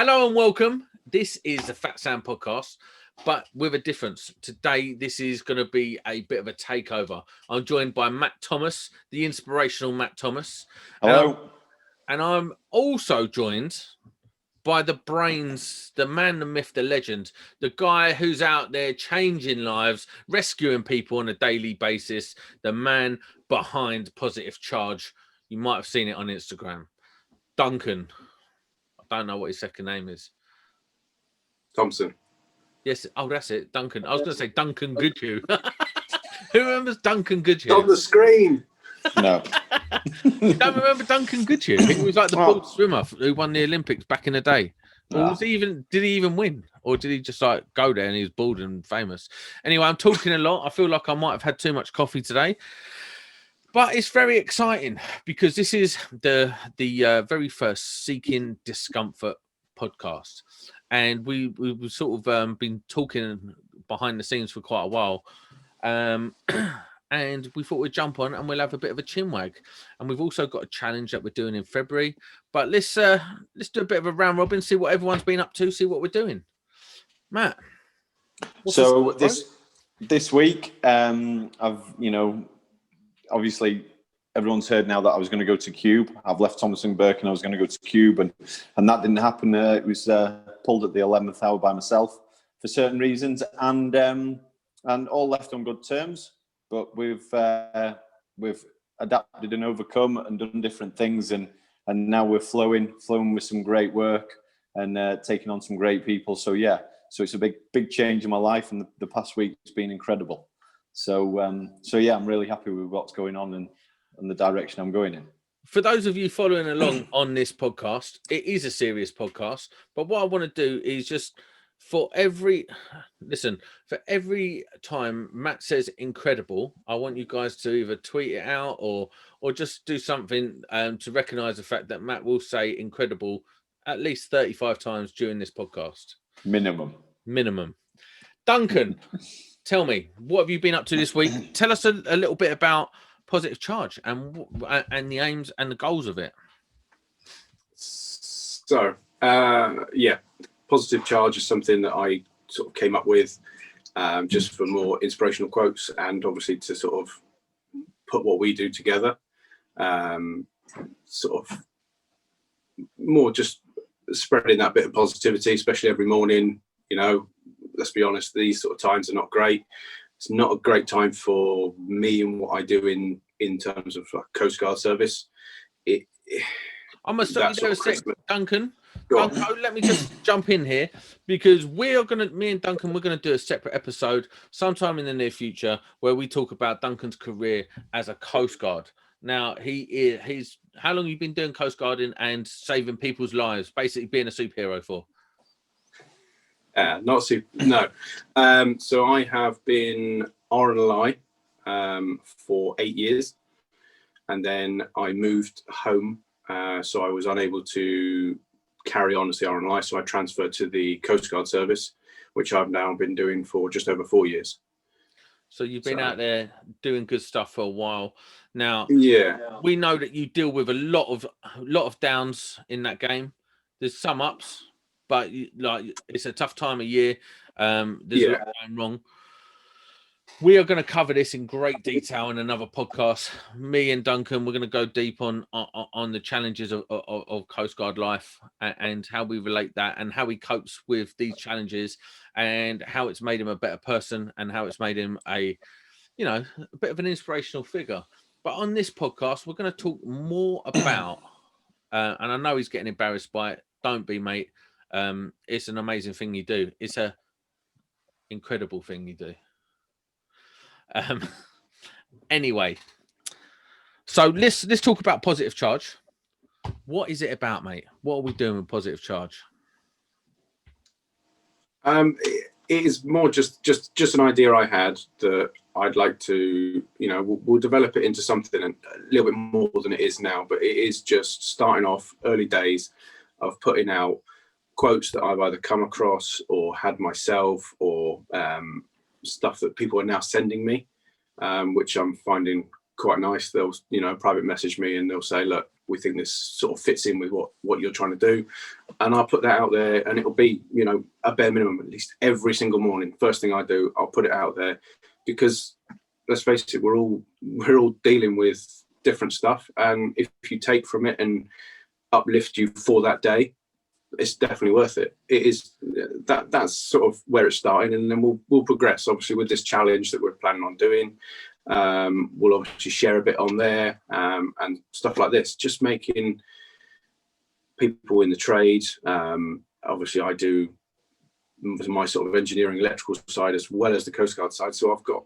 Hello and welcome. This is the Fat Sam podcast, but with a difference. Today, this is going to be a bit of a takeover. I'm joined by Matt Thomas, the inspirational Matt Thomas. Hello. And I'm also joined by the brains, the man, the myth, the legend, the guy who's out there changing lives, rescuing people on a daily basis, the man behind Positive Charge. You might have seen it on Instagram. Duncan. I don't know what his second name is. Thompson. Yes. Oh, that's it. Duncan. I was going to say Duncan Goodhue. Who remembers Duncan Goodhue? On the screen. No. You don't remember Duncan Goodhue? He was like the bald swimmer who won the Olympics back in the day. Or was he even? Did he even win? Or did he just like go there and he was bald and famous? Anyway, I'm talking a lot. I feel like I might have had too much coffee today. But it's very exciting because this is the very first Seeking Discomfort podcast. And we've sort of been talking behind the scenes for quite a while. And we thought we'd jump on and we'll have a bit of a chinwag. And we've also got a challenge that we're doing in February. But let's do a bit of a round robin, see what everyone's been up to, see what we're doing. Matt. So this week, I've, obviously everyone's heard now that I was going to go to Cube. I've left Thomas and Burke and I was going to go to Cube and that didn't happen. It was pulled at the 11th hour by myself for certain reasons and all left on good terms. But we've adapted and overcome and done different things and now we're flowing with some great work and taking on some great people. So yeah, so it's a big change in my life and the past week's been incredible. So yeah, I'm really happy with what's going on and the direction I'm going in. For those of you following along on this podcast, it is a serious podcast. But what I want to do is just for every time Matt says incredible, I want you guys to either tweet it out or just do something to recognise the fact that Matt will say incredible at least 35 times during this podcast. Minimum. Duncan. Tell me, what have you been up to this week? Tell us a little bit about Positive Charge and the aims and the goals of it. So, Positive Charge is something that I sort of came up with just for more inspirational quotes and obviously to sort of put what we do together. Sort of more just spreading that bit of positivity, especially every morning, let's be honest, these sort of times are not great. It's not a great time for me and what I do in terms of like Coast Guard service. I must stop you there a sec, Duncan. Let me just jump in here because me and Duncan, we're going to do a separate episode sometime in the near future where we talk about Duncan's career as a Coast Guard. Now, he's how long have you been doing Coast Guarding and saving people's lives, basically being a superhero for? So I have been RNLI for 8 years, and then I moved home. So I was unable to carry on as the RNLI, so I transferred to the Coast Guard service, which I've now been doing for just over 4 years. So you've been out there doing good stuff for a while now. Yeah, we know that you deal with a lot of downs in that game. There's some ups. But it's a tough time of year. There's a lot going wrong. We are going to cover this in great detail in another podcast. Me and Duncan, we're going to go deep on the challenges of Coast Guard life and how we relate that and how he copes with these challenges and how it's made him a better person and how it's made him a bit of an inspirational figure. But on this podcast, we're going to talk more about, and I know he's getting embarrassed by it. Don't be, mate. It's an amazing thing you do. It's a incredible thing you do. Anyway, so let's talk about Positive Charge. What is it about, mate? What are we doing with Positive Charge? It is more just an idea I had that I'd like to, we'll develop it into something a little bit more than it is now. But it is just starting off early days of putting out quotes that I've either come across or had myself or stuff that people are now sending me, which I'm finding quite nice. They'll, private message me and they'll say, look, we think this sort of fits in with what you're trying to do. And I'll put that out there, and it'll be, you know, a bare minimum, at least every single morning. First thing I do, I'll put it out there, because let's face it, we're all dealing with different stuff. And if you take from it and uplift you for that day, it's definitely worth it. It is that's sort of where it's starting, and then we'll progress obviously with this challenge that we're planning on doing. We'll obviously share a bit on there, and stuff like this, just making people in the trade. Obviously I do my sort of engineering electrical side as well as the Coast Guard side, so I've got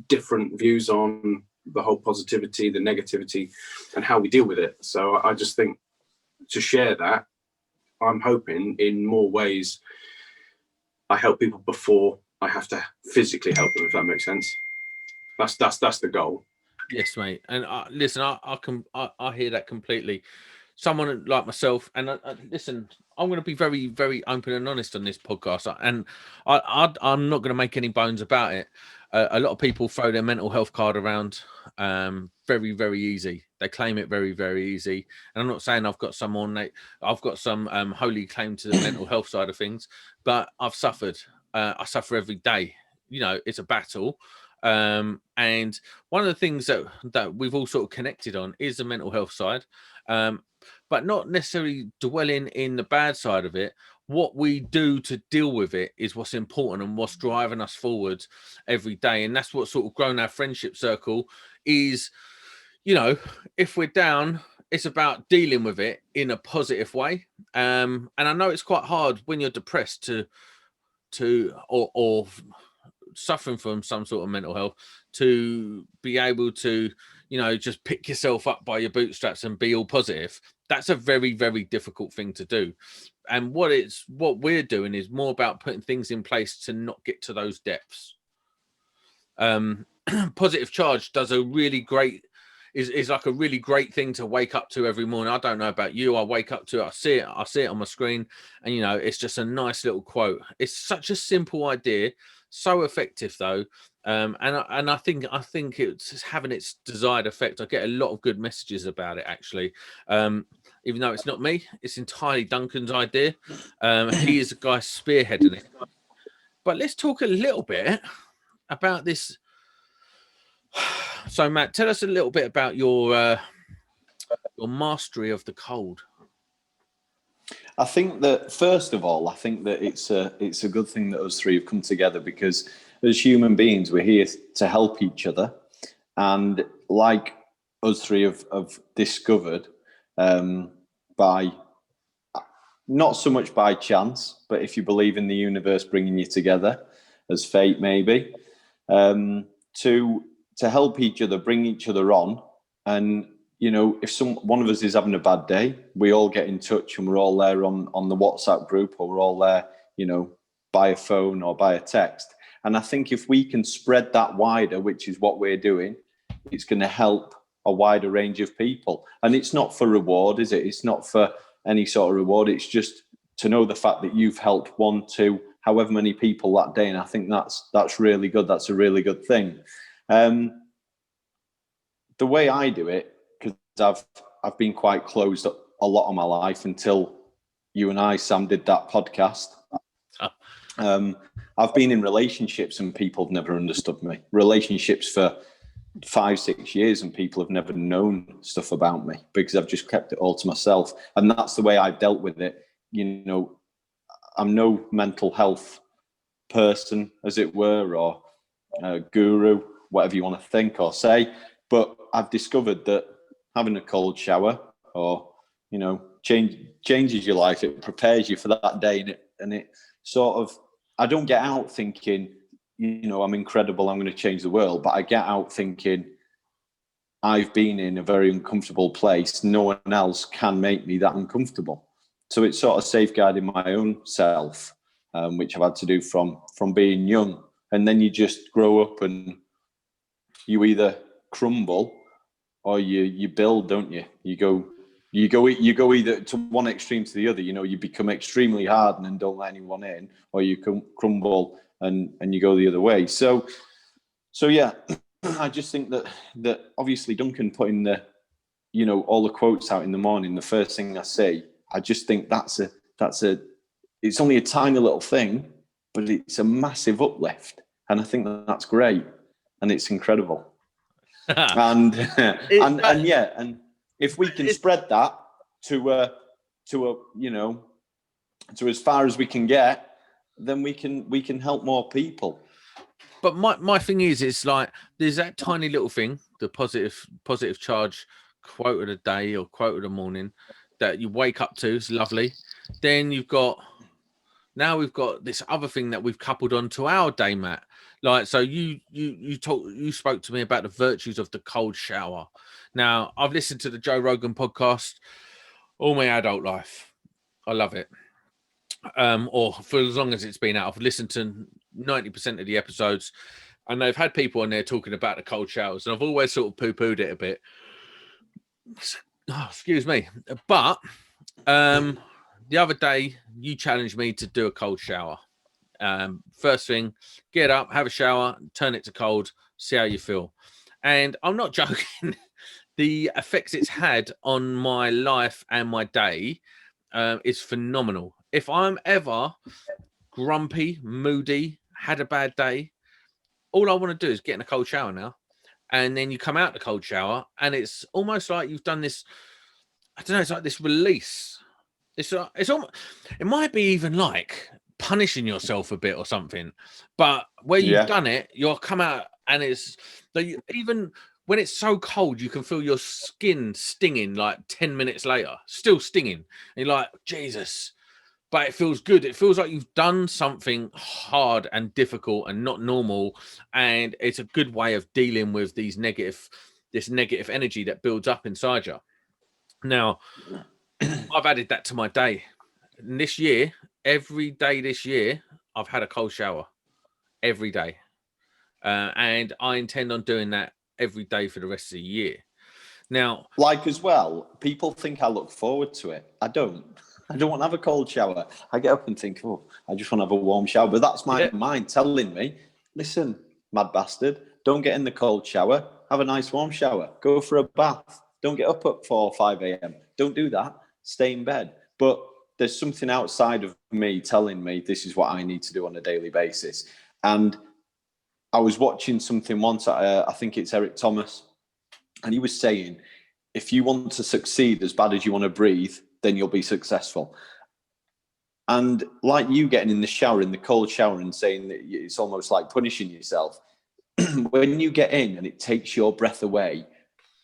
different views on the whole positivity, the negativity, and how we deal with it. So I just think to share that, I'm hoping in more ways I help people before I have to physically help them, if that makes sense. That's the goal. Yes, mate. And listen, I hear that completely. Someone like myself, and listen, I'm going to be very, very open and honest on this podcast, and I'm not going to make any bones about it. A lot of people throw their mental health card around very, very easy. They claim it very, very easy. And I'm not saying I've got some holy claim to the mental health side of things, but I've suffered. I suffer every day. You know, it's a battle. And one of the things that we've all sort of connected on is the mental health side, but not necessarily dwelling in the bad side of it. What we do to deal with it is what's important and what's driving us forward every day. And that's what sort of grown our friendship circle is, you know, if we're down, it's about dealing with it in a positive way. And I know it's quite hard when you're depressed or suffering from some sort of mental health to be able to, you know, just pick yourself up by your bootstraps and be all positive. That's a very, very difficult thing to do. And what we're doing is more about putting things in place to not get to those depths. Positive charge does a really great is like a really great thing to wake up to every morning. I don't know about you. I wake up to it, I see it on my screen, and you know, it's just a nice little quote. It's such a simple idea, so effective though. And I think it's having its desired effect. I get a lot of good messages about it actually. Even though it's not me, it's entirely Duncan's idea. He is the guy spearheading it. But let's talk a little bit about this. So, Matt, tell us a little bit about your mastery of the cold. I think that first of all, I think that it's a good thing that us three have come together, because as human beings, we're here to help each other, and like us three have discovered, by not so much by chance, but if you believe in the universe bringing you together as fate, maybe, to help each other, bring each other on. And, you know, if one of us is having a bad day, we all get in touch and we're all there on the WhatsApp group, or we're all there, you know, by a phone or by a text. And I think if we can spread that wider, which is what we're doing, it's going to help a wider range of people. And it's not for reward, is it? It's not for any sort of reward. It's just to know the fact that you've helped one, two, however many people that day. And I think that's really good. That's a really good thing. The way I do it, because I've been quite closed a lot of my life until you and I, Sam, did that podcast. I've been in relationships and people have never understood me. Relationships for 5-6 years and people have never known stuff about me because I've just kept it all to myself. And that's the way I've dealt with it. You know, I'm no mental health person, as it were, or guru, whatever you want to think or say. But I've discovered that having a cold shower, or, you know, changes your life. It prepares you for that day, and it sort of, I don't get out thinking, you know, I'm incredible, I'm going to change the world. But I get out thinking, I've been in a very uncomfortable place. No one else can make me that uncomfortable. So it's sort of safeguarding my own self, which I've had to do from being young. And then you just grow up and you either crumble or you build, don't you? You go either to one extreme to the other. You know, you become extremely hardened and don't let anyone in, or you can crumble and you go the other way. So yeah, I just think that obviously Duncan putting the you know, all the quotes out in the morning, the first thing I see, I just think that's a, it's only a tiny little thing, but it's a massive uplift. And I think that's great. And it's incredible. And, and if we can spread that to you know, to as far as we can get, then we can help more people. But my thing is, it's like there's that tiny little thing, the positive charge quote of the day or quote of the morning that you wake up to. It's lovely. Then we've got this other thing that we've coupled onto our day, Matt. Like, so you spoke to me about the virtues of the cold shower. Now, I've listened to the Joe Rogan podcast all my adult life. I love it. Or for as long as it's been out, I've listened to 90% of the episodes, and they've had people on there talking about the cold showers, and I've always sort of poo-pooed it a bit. Oh, excuse me. But the other day, you challenged me to do a cold shower. First thing, get up, have a shower, turn it to cold, see how you feel. And I'm not joking. The effects it's had on my life and my day is phenomenal. If I'm ever grumpy, moody, had a bad day, all I want to do is get in a cold shower now. And then you come out the cold shower, and it's almost like you've done this. I don't know. It's like this release. It's almost. It might be even like punishing yourself a bit or something. But where you've done it, you'll come out, and it's even when it's so cold, you can feel your skin stinging like 10 minutes later, still stinging. And you're like, Jesus. But it feels good. It feels like you've done something hard and difficult and not normal. And it's a good way of dealing with this negative energy that builds up inside you. Now, I've added that to my day. And this year, every day this year, I've had a cold shower every day. And I intend on doing that every day for the rest of the year. Now, like as well, people think I look forward to it. I don't. I don't want to have a cold shower. I get up and think, oh, I just want to have a warm shower. But that's my mind telling me, listen, mad bastard, don't get in the cold shower. Have a nice warm shower. Go for a bath. Don't get up at 4 or 5 a.m. Don't do that. Stay in bed. But there's something outside of me telling me this is what I need to do on a daily basis. And I was watching something once, I think it's Eric Thomas, and he was saying, if you want to succeed as bad as you want to breathe, then you'll be successful. And like you getting in the shower, in the cold shower, and saying that it's almost like punishing yourself. When you get in and it takes your breath away,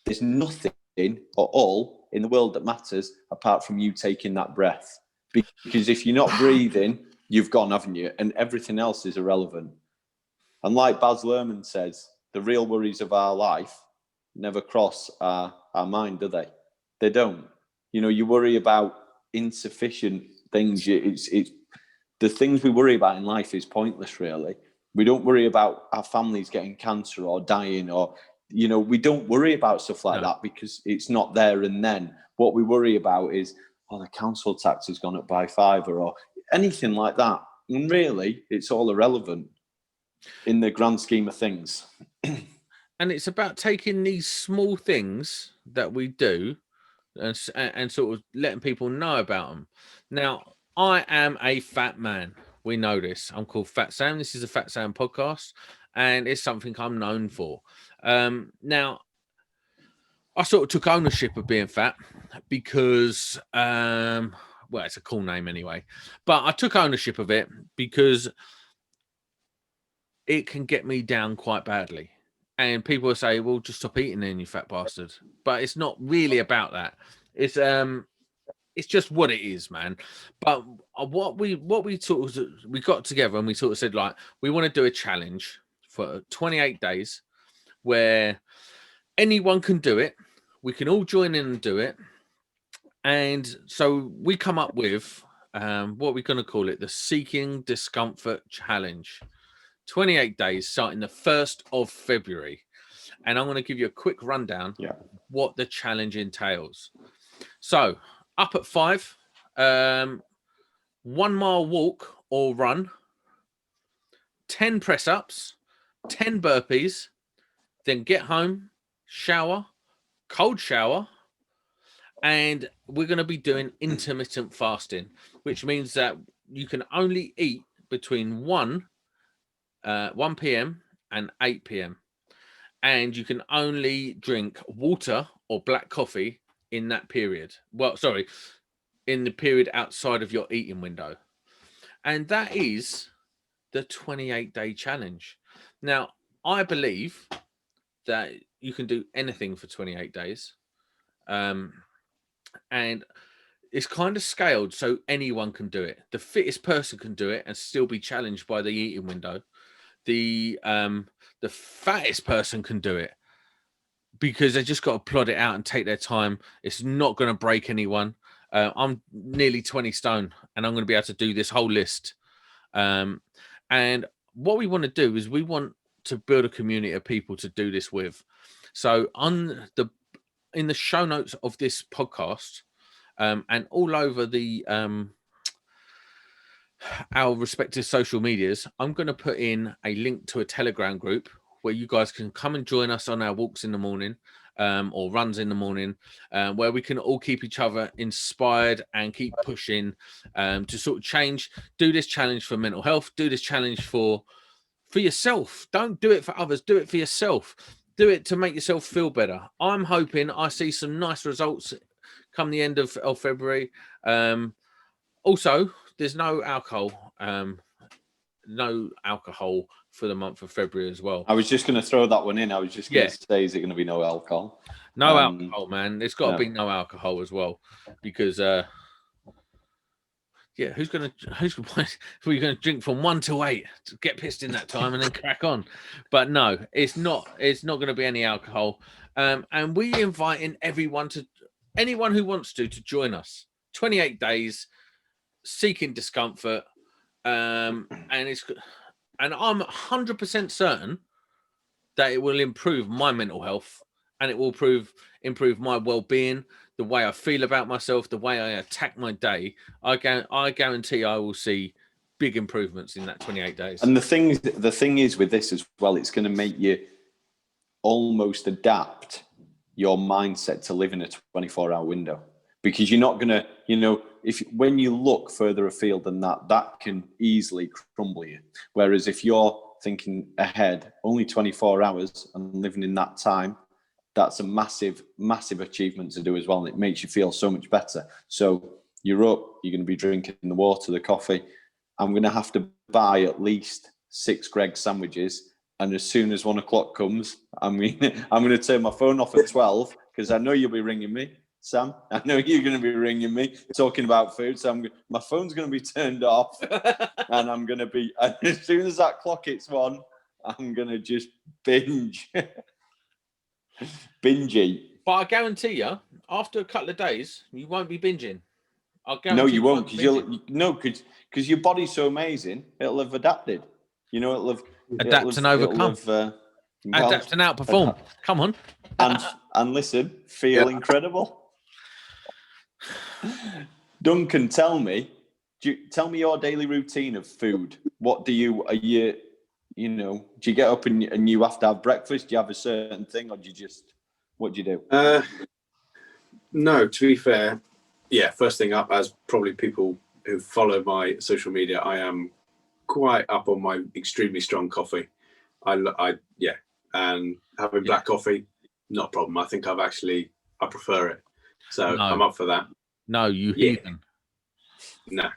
there's nothing or all in the world that matters apart from you taking that breath. Because if you're not breathing, you've gone, haven't you? And everything else is irrelevant. And like Baz Luhrmann says, the real worries of our life never cross our mind, do they? They don't. You know, you worry about insufficient things. It's the things we worry about in life is pointless, really. We don't worry about our families getting cancer or dying, or, you know, we don't worry about stuff like that because it's not there and then. What we worry about is, oh, the council tax has gone up by £5 or anything like that. And really, it's all irrelevant in the grand scheme of things. And it's about taking these small things that we do and sort of letting people know about them. Now, I am a fat man. We know this. I'm called Fat Sam. This is a Fat Sam podcast, and it's something I'm known for. Now, I sort of took ownership of being fat because, well, it's a cool name anyway. But I took ownership of it because it can get me down quite badly. And people will say, well, just stop eating then, you fat bastard. But it's not really about that. It's just what it is, man. But what we got together and we sort of said, like, we want to do a challenge for 28 days where anyone can do it. We can all join in and do it. And so we come up with what we're going to call it, the Seeking Discomfort Challenge. 28 days starting the 1st of February. And I'm going to give you a quick rundown what the challenge entails. So up at 5, 1 mile walk or run, 10 press ups, 10 burpees, then get home, shower, cold shower, And we're going to be doing intermittent fasting, which means that you can only eat between 1 p.m. and 8 p.m. And you can only drink water or black coffee in that period. Well, sorry, in the period outside of your eating window. And that is the 28-day challenge. Now, I believe that you can do anything for 28 days. And it's kind of scaled so anyone can do it. The fittest person can do it and still be challenged by the eating window. The fattest person can do it because they just got to plod it out and take their time. It's not going to break anyone. I'm nearly 20 stone and I'm going to be able to do this whole list. And what we want to do is we want to build a community of people to do this with. So in the show notes of this podcast, and all over the our respective social medias, I'm going to put in a link to a Telegram group where you guys can come and join us on our walks in the morning, or runs in the morning, where we can all keep each other inspired and keep pushing to sort of do this challenge for mental health, do this challenge for yourself. Don't do it for others, do it for yourself. Do it to make yourself feel better. I'm hoping I see some nice results come the end of February. Also, there's no alcohol for the month of February as well. I was just going to throw that one in. I was just going to say, is it going to be no alcohol? No alcohol, man. There's got to be no alcohol as well, because who's gonna drink from 1 to 8 to get pissed in that time and then crack on? But no, it's not going to be any alcohol. And we inviting anyone who wants to join us. 28 days, seeking discomfort, and I'm 100% certain that it will improve my mental health, and it will improve my well-being, the way I feel about myself, the way I attack my day. I guarantee I will see big improvements in that 28 days. And the thing is with this as well, it's going to make you almost adapt your mindset to live in a 24-hour window, because you're not going to, when you look further afield than that can easily crumble you. Whereas if you're thinking ahead, only 24 hours and living in that time, that's a massive, massive achievement to do as well. And it makes you feel so much better. So you're up, you're going to be drinking the water, the coffee. I'm going to have to buy at least 6 Greggs sandwiches. And as soon as 1 o'clock comes, I'm going to turn my phone off at 12, because I know you'll be ringing me, Sam. I know you're going to be ringing me talking about food. So my phone's going to be turned off, and I'm going to be, as soon as that clock hits 1, I'm going to just binge eat. But I guarantee you, after a couple of days, you won't be binging. No, you won't, because your body's so amazing. It'll have adapted. It'll have adapt and overcome. Adapt and outperform. Come on. and listen, feel incredible. Duncan, tell me your daily routine of food. What do you get up and you have to have breakfast? Do you have a certain thing, or what do you do? No, to be fair, first thing up, as probably people who follow my social media, I am quite up on my extremely strong coffee. And having black coffee, not a problem. I think I prefer it. So I'm up for that. No, you heathen. No.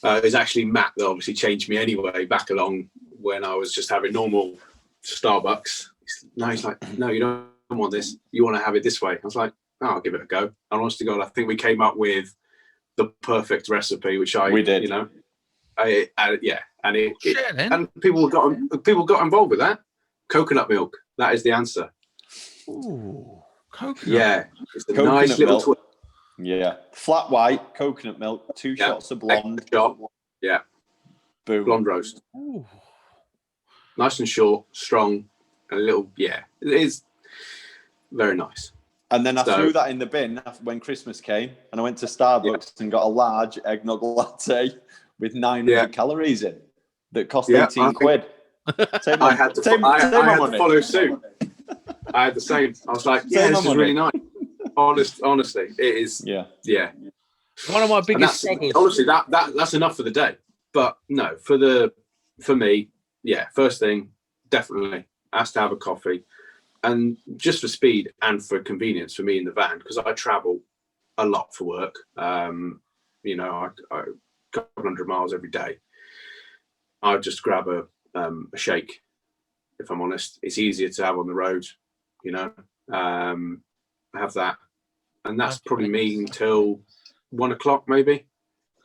It's actually Matt that obviously changed me anyway, back along when I was just having normal Starbucks. He's like, no, you don't want this. You want to have it this way. I was like, oh, I'll give it a go. And honest to God, I think we came up with the perfect recipe, which we did. And people got involved with that. Coconut milk. That is the answer. Ooh, coconut. Yeah, it's a coconut nice little milk. Yeah, flat white coconut milk, 2 shots of blonde. Yeah, boom, blonde roast. Ooh. Nice and short, strong, and a little. Yeah, it is very nice. And then I threw that in the bin when Christmas came, and I went to Starbucks and got a large eggnog latte with 900 calories in that cost 18 quid. I had to follow suit. I had the same. I was like, this is really nice. Honestly, it is. Yeah. One of my biggest struggles. Honestly, that's enough for the day. But no, for me, yeah, first thing, definitely has to have a coffee, and just for speed and for convenience for me in the van, because I travel a lot for work. You know, I couple 100 miles every day. I just grab a shake. If I'm honest, it's easier to have on the road. You know, have that, and that's probably me until 1 o'clock maybe.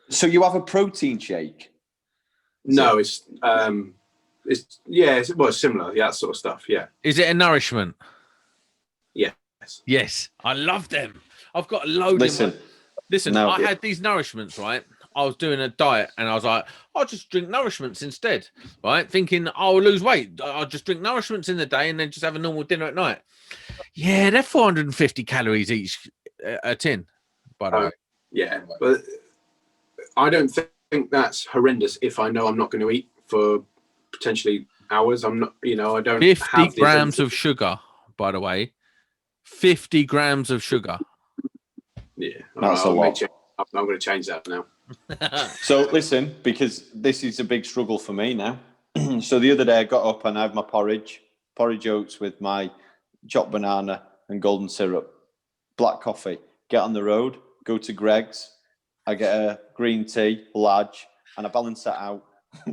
So you have a protein shake? No, it's similar, yeah, that sort of stuff. Yeah. Is it a nourishment? Yes. Yes, I love them. I've got a load. Listen, I had these nourishments, right? I was doing a diet and I was like, I'll just drink nourishments instead, right? Thinking I'll lose weight. I'll just drink nourishments in the day and then just have a normal dinner at night. Yeah, they're 450 calories each a tin, by the way. Yeah, but I don't think that's horrendous if I know I'm not going to eat for potentially hours. I'm not, you know, I don't 50 grams of sugar, by the way. 50 grams of sugar. Yeah, that's a lot. I'm going to change that now. So listen, because this is a big struggle for me now. So the other day I got up and I had my porridge oats with my chopped banana and golden syrup, black coffee. Get on the road, go to Greg's. I get a green tea, large, and I balance that out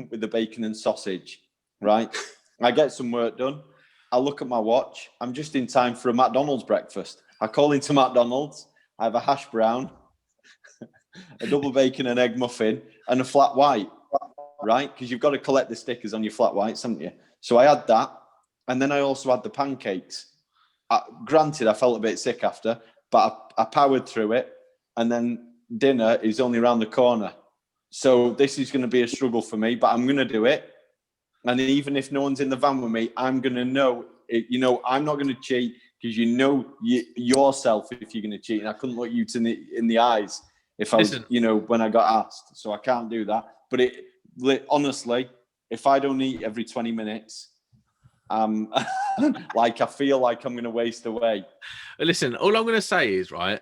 with the bacon and sausage, right? I get some work done. I look at my watch. I'm just in time for a McDonald's breakfast. I call into McDonald's. I have a hash brown, a double bacon and egg muffin, and a flat white, right? Because you've got to collect the stickers on your flat whites, haven't you? So I had that. And then I also had the pancakes. Granted, I felt a bit sick after, but I powered through it. And then dinner is only around the corner. So this is going to be a struggle for me, but I'm going to do it. And even if no one's in the van with me, I'm going to know, I'm not going to cheat because you know yourself if you're going to cheat. And I couldn't look you in the eyes if I was, when I got asked. So I can't do that. But honestly, if I don't eat every 20 minutes, like I feel like I'm going to waste away. Listen, all I'm going to say is, right,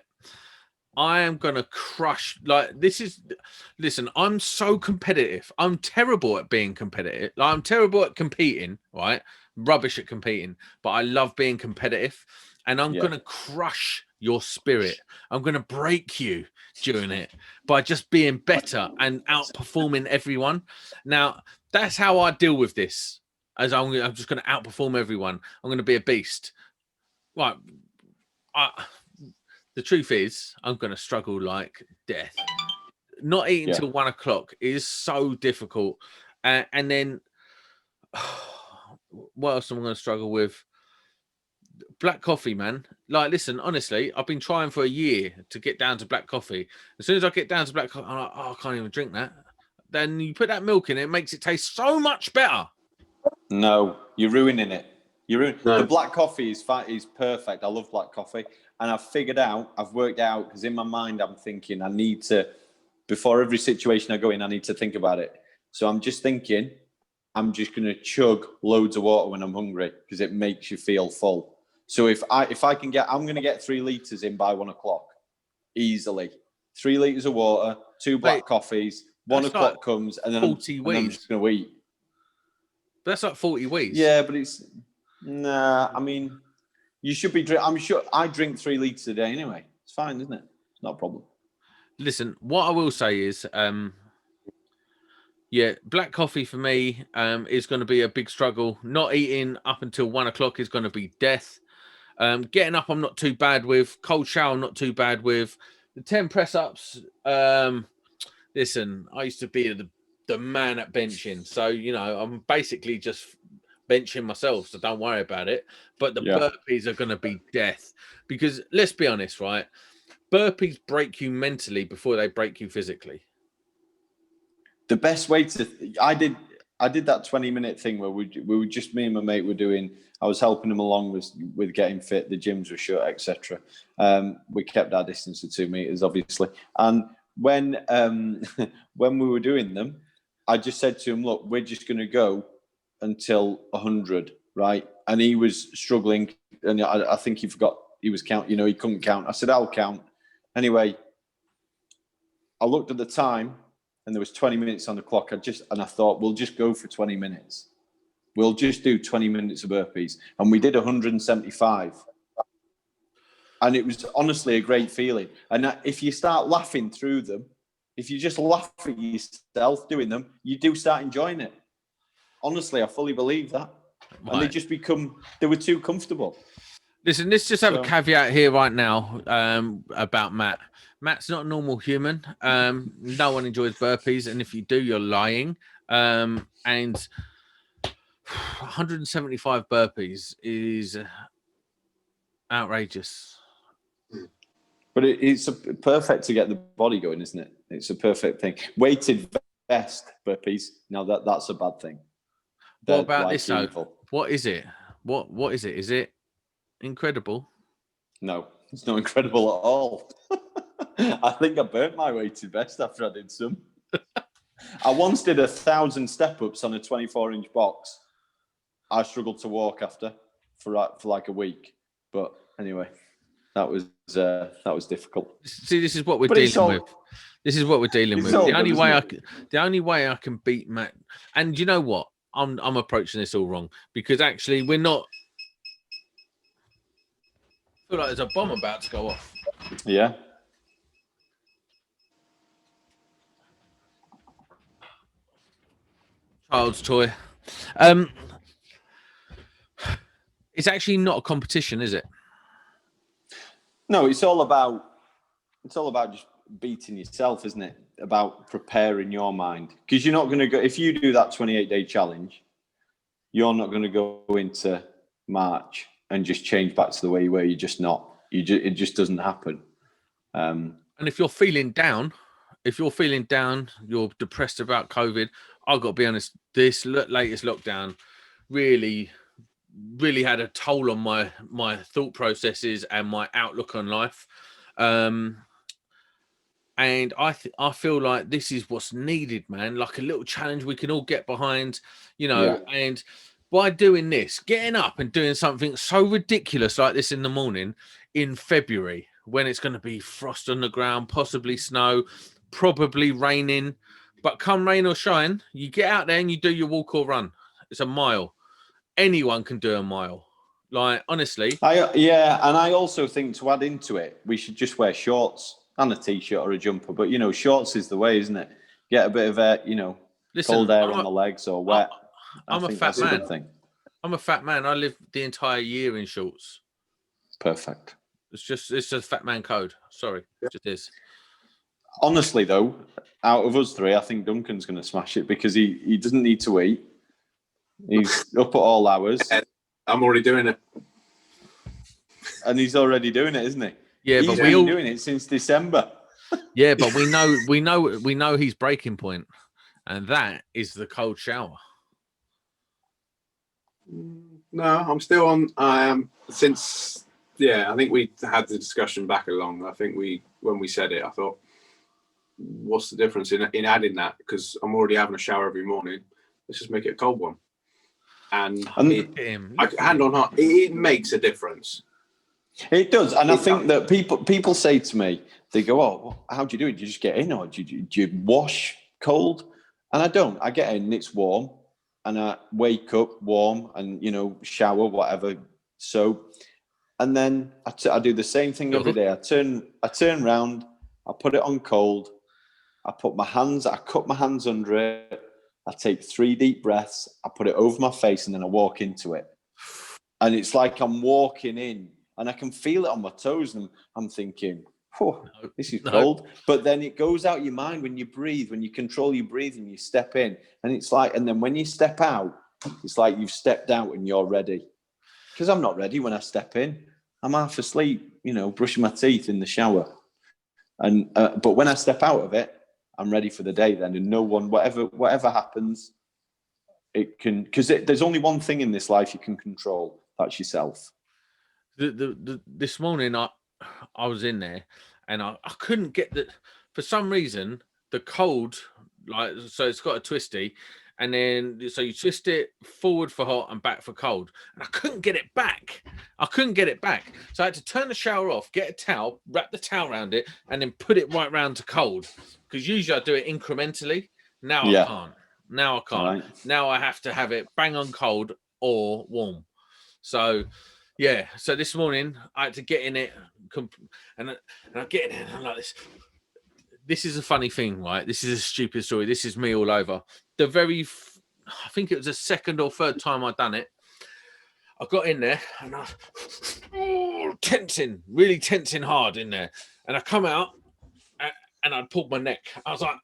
I am going to crush, listen, I'm so competitive. I'm terrible at being competitive. Like, I'm terrible at competing, right? Rubbish at competing, but I love being competitive. And I'm going to crush your spirit. I'm going to break you during it by just being better and outperforming everyone. Now, that's how I deal with this. As I'm just going to outperform everyone. I'm going to be a beast. Right. The truth is, I'm going to struggle like death. Not eating till 1 o'clock is so difficult. And then, what else am I going to struggle with? Black coffee, man. Like, listen, honestly, I've been trying for a year to get down to black coffee. As soon as I get down to black coffee, I'm like, I can't even drink that. Then you put that milk in it makes it taste so much better. No, you're ruining it. The black coffee is perfect. I love black coffee. And I've worked out, because in my mind, I'm thinking I need to, before every situation I go in, I need to think about it. So I'm just thinking, I'm just going to chug loads of water when I'm hungry because it makes you feel full. So if I can I'm going to get 3 litres in by 1 o'clock, easily. 3 litres of water, 2 black coffees, 1 o'clock comes, and then I'm just going to eat. That's like 40 weeks. Yeah, but it's, I mean, you should be I'm sure I drink 3 litres a day anyway. It's fine, isn't it? It's not a problem. Listen, what I will say is, black coffee for me is going to be a big struggle. Not eating up until 1 o'clock is going to be death. Getting up, I'm not too bad with. Cold shower, I'm not too bad with. The 10 press ups. Listen, I used to be the man at benching, so I'm basically just benching myself, so don't worry about it. But the burpees are going to be death because let's be honest, right? Burpees break you mentally before they break you physically. The best way I did that 20-minute thing where we were just, me and my mate were doing, I was helping him along with getting fit. The gyms were shut, etc. We kept our distance of 2 meters, obviously. And when we were doing them, I just said to him, look, we're just going to go until 100, right? And he was struggling, and I think he forgot he was count. You know, he couldn't count. I said, I'll count. Anyway, I looked at the time, and there was 20 minutes on the clock. I thought, we'll just go for 20 minutes. We'll just do 20 minutes of burpees, and we did 175. And it was honestly a great feeling. And if you start laughing through them, if you just laugh at yourself doing them, you do start enjoying it. Honestly, I fully believe that. Right. And they were too comfortable. Listen, let's just have a caveat here right now about Matt. Matt's not a normal human. No one enjoys burpees. And if you do, you're lying. And 175 burpees is outrageous. But it's perfect to get the body going, isn't it? It's a perfect thing. Weighted vest burpees. Now that's a bad thing. What about this though? What is it? What is it? Is it incredible? No, it's not incredible at all. I think I burnt my weighted vest after I did some. I once did 1,000 step-ups on a 24-inch box. I struggled to walk after for like a week. But anyway, that was difficult. See, this is what we're dealing with. This is what we're dealing with. The only way I can beat Matt, and you know what? I'm approaching this all wrong because actually we're not. I feel like there's a bomb about to go off. Yeah. Child's toy. It's actually not a competition, is it? No, it's all about just beating yourself, isn't it? About preparing your mind. Because you're not going to go, if you do that 28-day challenge, you're not going to go into March and just change back to the way you were. You're just not. It just doesn't happen. And if you're feeling down, you're depressed about COVID, I've got to be honest, this latest lockdown really had a toll on my thought processes and my outlook on life. And I feel like this is what's needed, man. Like a little challenge we can all get behind, you know. Yeah. And by doing this, getting up and doing something so ridiculous like this in the morning in February, when it's going to be frost on the ground, possibly snow, probably raining, but come rain or shine, you get out there and you do your walk or run. It's a mile. Anyone can do a mile. Like, honestly. And I also think to add into it, we should just wear shorts and a t-shirt or a jumper. But, you know, shorts is the way, isn't it? Get a bit of air, you know, cold air on the legs or wet. I'm a fat man. I'm a fat man. I live the entire year in shorts. Perfect. It's just fat man code. Sorry, it just is. Honestly, though, out of us three, I think Duncan's going to smash it because he doesn't need to eat. He's up at all hours. I'm already doing it. And he's already doing it, isn't he? Yeah, he's been doing it since December. Yeah, but we know his breaking point, and that is the cold shower. No, I'm still on. Since I think we had the discussion back along. I think when we said it, I thought, what's the difference in adding that? Because I'm already having a shower every morning. Let's just make it a cold one. And hand on heart, it makes a difference. It does, and I think that people say to me, they go, "Oh, how do you do it? Do you just get in, or do you wash cold?" And I don't. I get in, it's warm, and I wake up warm, and shower, whatever. So, and then I do the same thing every day. I turn round, I put it on cold, I cup my hands under it. I take 3 deep breaths, I put it over my face, and then I walk into it. And it's like I'm walking in, and I can feel it on my toes, and I'm thinking, oh, this is cold. But then it goes out your mind when you breathe, when you control your breathing, you step in. And it's like, and then when you step out, it's like you've stepped out and you're ready. Because I'm not ready when I step in. I'm half asleep, brushing my teeth in the shower. And but when I step out of it, I'm ready for the day then, and no one, whatever happens, it can, because there's only one thing in this life you can control. That's yourself. This morning I was in there, and I couldn't get for some reason the cold, like, so it's got a twisty, and then so you twist it forward for hot and back for cold, and I couldn't get it back. So I had to turn the shower off, get a towel, wrap the towel around it, and then put it right round to cold, because usually I do it incrementally. Now I can't. Right. Now I have to have it bang on cold or warm. So yeah, so this morning I had to get in it, and I get in it, and I'm like this. This is a funny thing, right? This is a stupid story. This is me all over. I think it was the second or third time I'd done it. I got in there and I was really tensing hard in there. And I come out and I'd pulled my neck. I was like,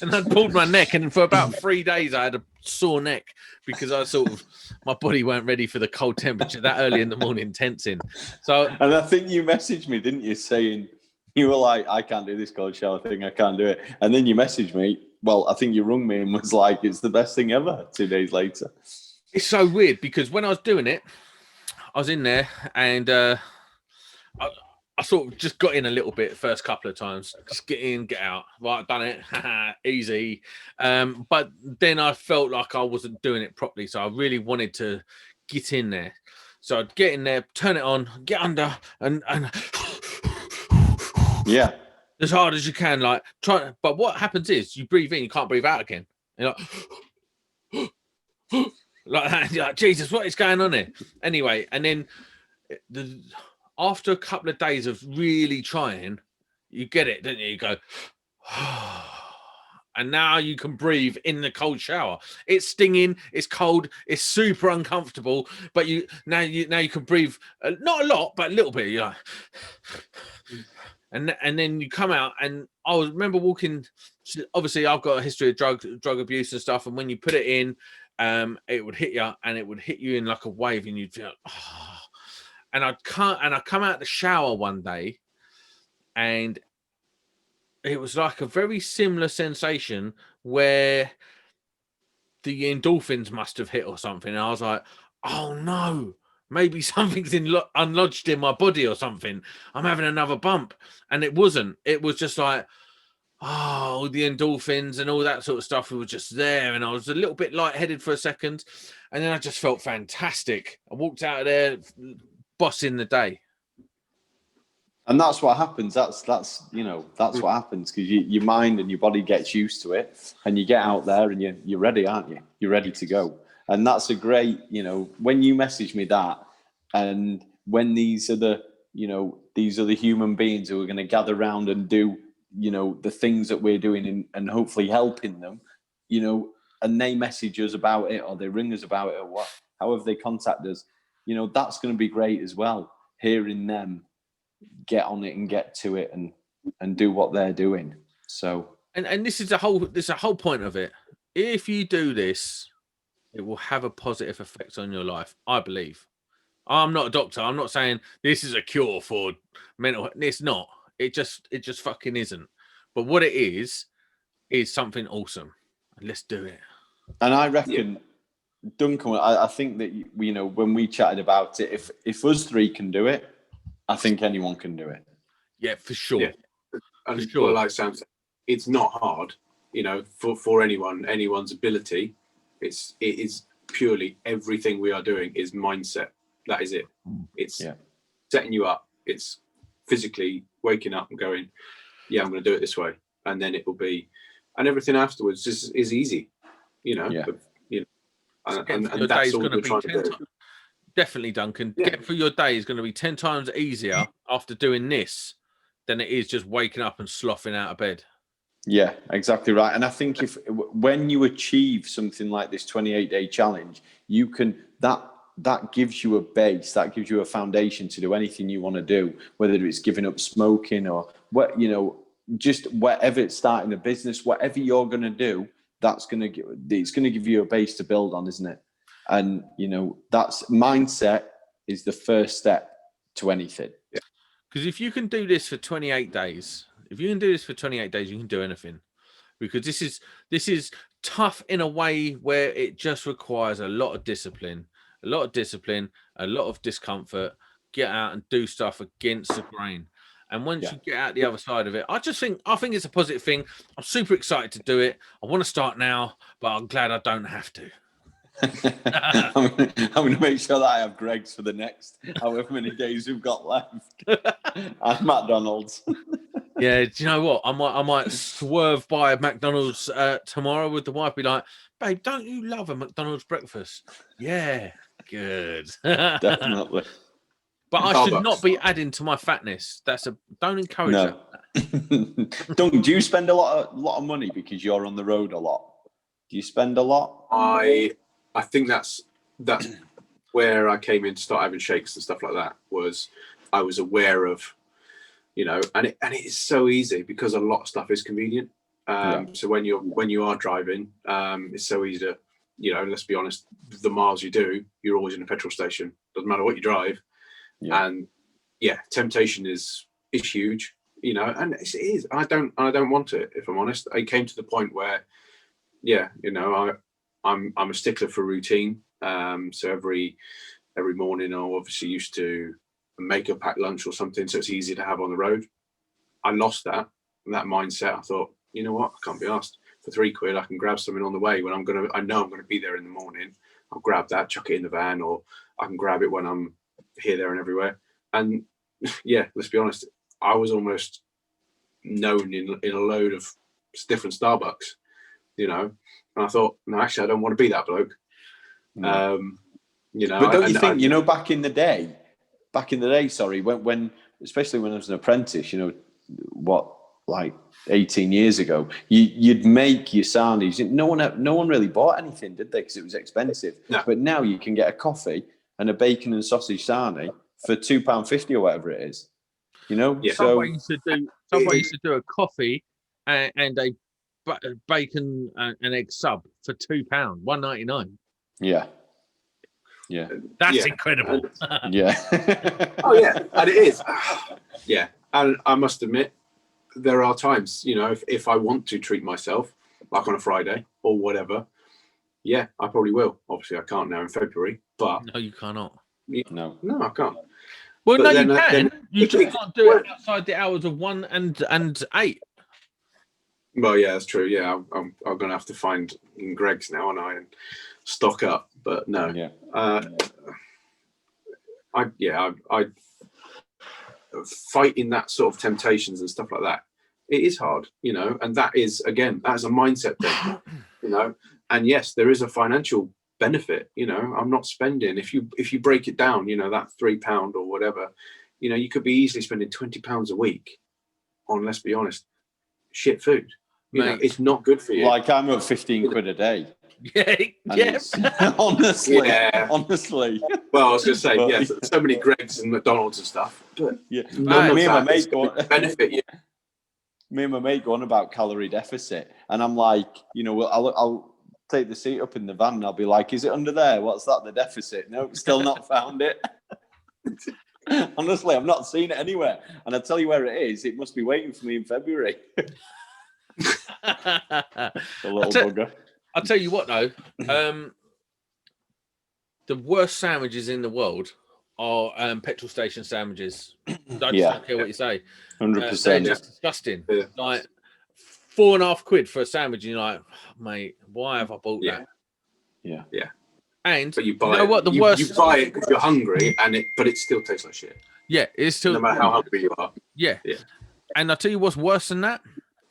and I'd pulled my neck, and for about 3 days I had a sore neck because my body weren't ready for the cold temperature that early in the morning, tensing. So, and I think you messaged me, didn't you, saying you were like, I can't do this cold shower thing, I can't do it. And then you messaged me. Well, I think you rung me and was like, it's the best thing ever 2 days later. It's so weird because when I was doing it, I was in there and I sort of just got in a little bit first couple of times. Just get in, get out. Right, done it. Easy. But then I felt like I wasn't doing it properly. So I really wanted to get in there. So I'd get in there, turn it on, get under, and yeah, as hard as you can. Like try. But what happens is you breathe in, you can't breathe out again. You're like that. You're like, Jesus, what is going on here? Anyway, and then after a couple of days of really trying, you get it, don't you? You go, and now you can breathe in the cold shower. It's stinging, it's cold, it's super uncomfortable, but now you can breathe, not a lot, but a little bit. You're like, and then you come out, and I remember walking. Obviously, I've got a history of drug abuse and stuff, and when you put it in, it would hit you, and it would hit you in like a wave, and you'd feel. And I come out the shower one day, and it was like a very similar sensation where the endorphins must have hit or something. And I was like, oh no, maybe something's unlodged in my body or something. I'm having another bump. And it wasn't. It was just like, oh, the endorphins and all that sort of stuff was just there. And I was a little bit lightheaded for a second. And then I just felt fantastic. I walked out of there bossing the day. And that's what happens. That's what happens, because your mind and your body gets used to it, and you get out there and you're ready, aren't you? You're ready to go. And that's a great, when you message me that, and when these are the human beings who are going to gather around and do, the things that we're doing and hopefully helping them, and they message us about it, or they ring us about it, or however they contact us, that's going to be great as well. Hearing them get on it and get to it and do what they're doing. So, and this is a whole point of it. If you do this, it will have a positive effect on your life, I believe. I'm not a doctor. I'm not saying this is a cure for mental health. It's not. It just fucking isn't. But what it is something awesome. Let's do it. And I reckon, Duncan, I think that, when we chatted about it, if us three can do it, I think anyone can do it. Yeah, for sure. Yeah. And for sure. Like Sam said, it's not hard, for anyone's ability. It is purely everything we are doing is mindset. That is it. It's setting you up. It's physically waking up and going, yeah, I'm going to do it this way. And then it will be, and everything afterwards is easy, But, and that's all we're trying to do. Definitely, Duncan. Yeah. Get through your day is going to be 10 times easier after doing this than it is just waking up and sloughing out of bed. Yeah, exactly right. And I think when you achieve something like this 28-day challenge, you can that gives you a base, that gives you a foundation to do anything you want to do, whether it's giving up smoking or just whatever, it's starting a business, whatever you're going to do, it's going to give you a base to build on, isn't it? And, that's mindset is the first step to anything. Because if you can do this for 28 days, you can do anything. Because this is tough in a way where it just requires a lot of discipline, a lot of discomfort, get out and do stuff against the grain. And once you get out the other side of it, I think it's a positive thing. I'm super excited to do it. I want to start now, but I'm glad I don't have to. I'm going to make sure that I have Greg's for the next however many days we've got left. And McDonald's. Yeah, do you know what? I might swerve by McDonald's tomorrow with the wife. Be like, babe, don't you love a McDonald's breakfast? Yeah, good. Definitely. But I should not be adding to my fatness. Don't encourage that. Do you spend a lot of money because you're on the road a lot? Do you spend a lot? I think that's where I came in to start having shakes and stuff like that. I was aware of, and it is so easy because a lot of stuff is convenient. So when you are driving, it's so easy to, let's be honest, the miles you do, you're always in a petrol station. Doesn't matter what you drive. Yeah. And temptation is huge, and it is. I don't want it, if I'm honest. I came to the point where, I'm a stickler for routine. So every morning, I obviously used to make a packed lunch or something, so it's easy to have on the road. I lost that mindset. I thought, you know what, I can't be asked. For £3, I can grab something on the way when I know I'm gonna be there in the morning. I'll grab that, chuck it in the van, or I can grab it when I'm here, there, and everywhere. And let's be honest, I was almost known in a load of different Starbucks, and I thought, no, actually, I don't want to be that bloke. But don't you think, back in the day, sorry, when especially when I was an apprentice, like 18 years ago, you'd make your sarnies. No one really bought anything, did they? Because it was expensive. No. But now you can get a coffee and a bacon and sausage sarnie for £2.50 or whatever it is. Yeah. So Subway used to do a coffee and a bacon and egg sub for £2, £1.99. Yeah. That's incredible. Yeah. Oh yeah, and it is. Yeah, and I must admit, there are times, if I want to treat myself, like on a Friday or whatever, I probably will. Obviously, I can't now in February, but no, you cannot. No, I can't. Well, but no, you can. You just can't do it outside the hours of 1 and 8. Well, yeah, that's true. Yeah, I'm going to have to find Greg's now, and stock up. But no, I fighting that sort of temptations and stuff like that. It is hard, and that is a mindset thing, And yes, there is a financial benefit. I'm not spending. If you break it down, that £3 or whatever, you could be easily spending £20 a week on, let's be honest, shit food. It's not good for you. Like I'm at £15 a day. Yeah. Honestly. Well, I was going to say, so many Greg's and McDonald's and stuff. But me and my mate benefit you. Me and my mate go on about calorie deficit, and I'm like, I'll take the seat up in the van, and I'll be like, "Is it under there? What's that? The deficit? No, still not found it." Honestly, I've not seen it anywhere, and I tell you where it is. It must be waiting for me in February. A little bugger. I'll tell you what, though. The worst sandwiches in the world are petrol station sandwiches. I just don't care what you say. 100%. They're just disgusting. Yeah. Like £4.50 for a sandwich, and you're like, mate, why have I bought that? Yeah. And but you buy the worst. You buy it because you're hungry, but it still tastes like shit. Yeah, it's still. No matter how hungry you are. Yeah. And I'll tell you what's worse than that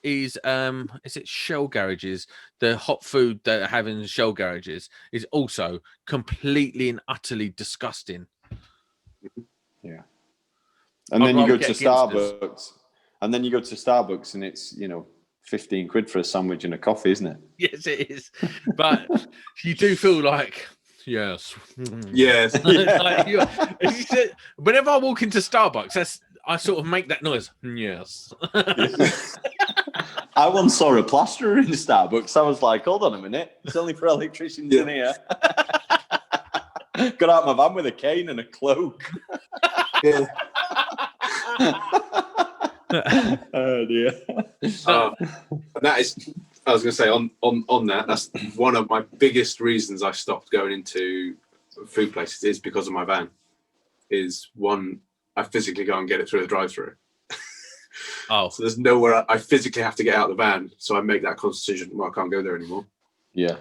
is it Shell garages? The hot food that are having Shell garages is also completely and utterly disgusting. Yeah. And then you go to Starbucks, and it's £15 for a sandwich and a coffee, isn't it? Yes, it is. But you do feel like, yes. Yes. Like, whenever I walk into Starbucks, I sort of make that noise. Yes. I once saw a plasterer in Starbucks. I was like, hold on a minute. It's only for electricians in here. Got out of my van with a cane and a cloak. Oh dear. That is, I was going to say on that. That's one of my biggest reasons I stopped going into food places is because of my van. Is one, I physically go and get it through the drive-through. Oh, So there's nowhere I physically have to get out of the van. So I make that conscious decision. Well, I can't go there anymore. Yeah.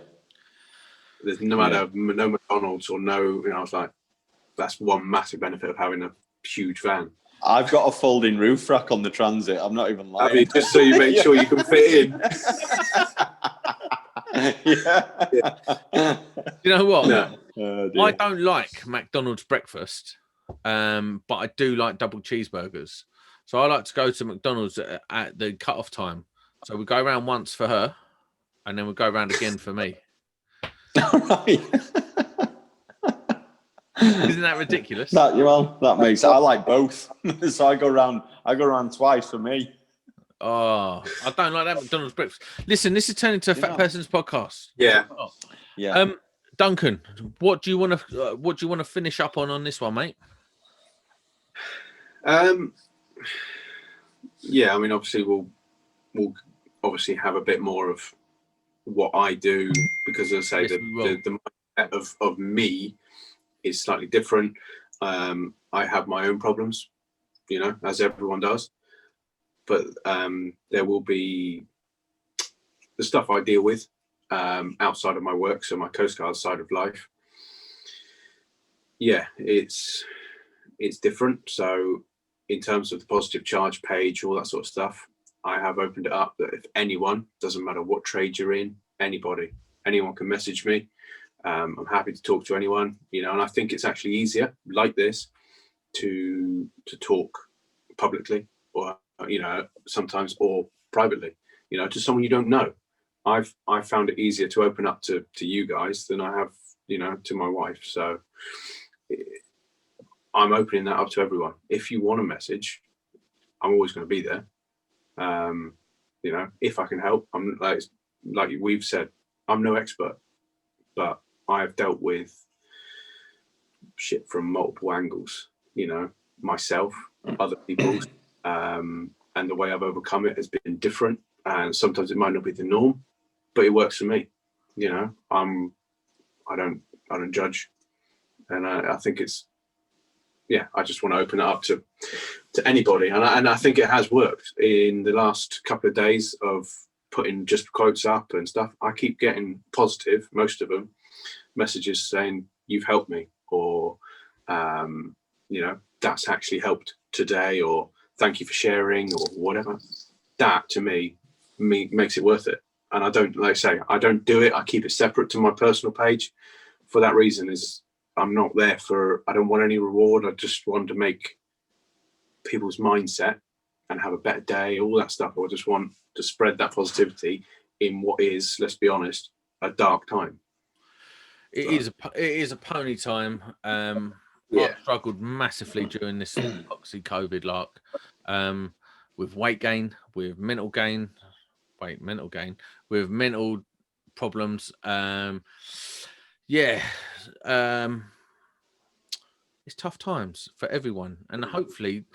There's no matter no McDonald's or no, you know, I was like, that's one massive benefit of having a huge van. I've got a folding roof rack on the Transit. I'm not even lying. I mean, just so you make sure you can fit in. Yeah. you know what? No. I don't like McDonald's breakfast, but I do like double cheeseburgers. So I like to go to McDonald's at the cut-off time. So we go around once for her, and then we go around again for me. Right. Isn't that ridiculous? That makes. I like both, so I go around twice for me. Oh, I don't like that McDonald's breakfast. Listen, this is turning into a fat person's podcast. Yeah. Yeah. Duncan, what do you want to finish up on this one, mate? Yeah, I mean, obviously we'll obviously have a bit more of what I do, because as I say, the mindset of me is slightly different. I have my own problems, you know, as everyone does, but there will be the stuff I deal with outside of my work, so my Coast Guard side of life. Yeah, it's different. So in terms of the positive charge page, all that sort of stuff, I have opened it up that if anyone, doesn't matter what trade you're in, anyone can message me. I'm happy to talk to anyone, you know, and I think it's actually easier like this to talk publicly, or, you know, sometimes, or privately, you know, to someone you don't know. I've found it easier to open up to you guys than I have, you know, to my wife. So I'm opening that up to everyone. If you want a message, I'm always going to be there. You know, if I can help, I'm like we've said, I'm no expert, but I've dealt with shit from multiple angles, you know, myself, other people, and the way I've overcome it has been different. And sometimes it might not be the norm, but it works for me. You know, I don't judge, and I think it's, yeah, I just want to open it up to anybody, and I think it has worked in the last couple of days of putting just quotes up and stuff. I keep getting positive, most of them, messages saying you've helped me, or you know, that's actually helped today, or thank you for sharing, or whatever. That to me makes it worth it. And I don't, like I say, I don't do it. I keep it separate to my personal page. For that reason, is I'm not there for, I don't want any reward. I just want to make people's mindset and have a better day, all that stuff. I just want to spread that positivity in what is, let's be honest, a dark time. It is a pony time. I've struggled massively during this oxy COVID lark, with weight gain, with mental gain, with mental problems. It's tough times for everyone, and hopefully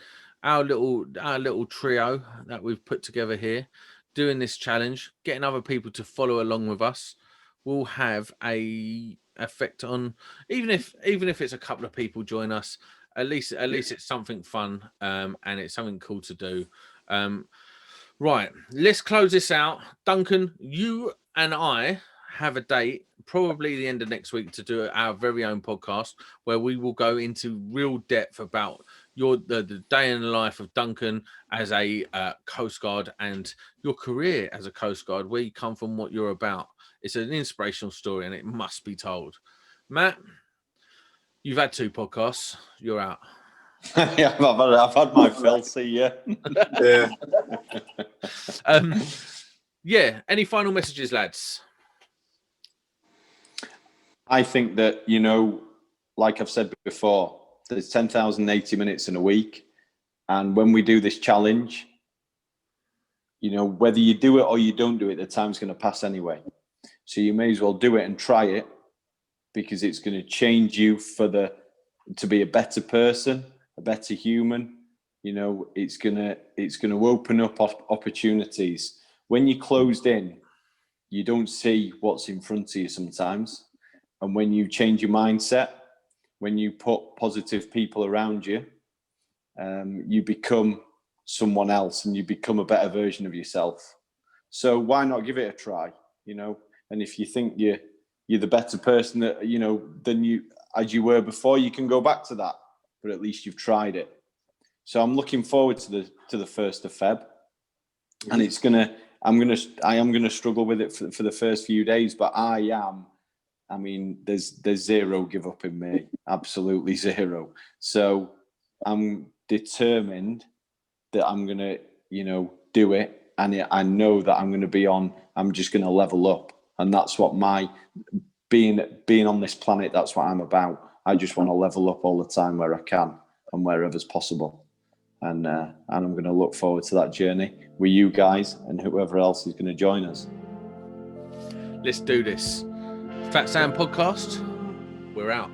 our little trio that we've put together here, doing this challenge, getting other people to follow along with us, will have a effect on, even if it's a couple of people join us, at least it's something fun, and it's something cool to do. Right, let's close this out. Duncan, you and I have a date, probably the end of next week, to do our very own podcast where we will go into real depth about the day in the life of Duncan as a Coast Guard, and your career as a Coast Guard, where you come from, what you're about. It's an inspirational story, and it must be told. Matt, you've had 2 podcasts. You're out. Yeah, I've had my fill. See ya. Yeah. Any final messages, lads? I think that, you know, like I've said before, there's 10,080 minutes in a week. And when we do this challenge, you know, whether you do it or you don't do it, the time's going to pass anyway. So you may as well do it and try it, because it's going to change you to be a better person, a better human. You know, it's going to open up opportunities. When you're closed in, you don't see what's in front of you sometimes. And when you change your mindset, when you put positive people around you, you become someone else and you become a better version of yourself. So why not give it a try, you know? And if you think you're the better person that, you know, than you as you were before, you can go back to that, but at least you've tried it. So I'm looking forward to the 1st of Feb, and I am gonna struggle with it for the first few days, but there's zero give up in me, absolutely zero. So I'm determined that I'm gonna, you know, do it, and I know that I'm just gonna level up, and that's what being on this planet, that's what I'm about. I just want to level up all the time where I can and wherever's possible. And I'm going to look forward to that journey with you guys and whoever else is going to join us. Let's do this. Fat Sam Podcast, we're out.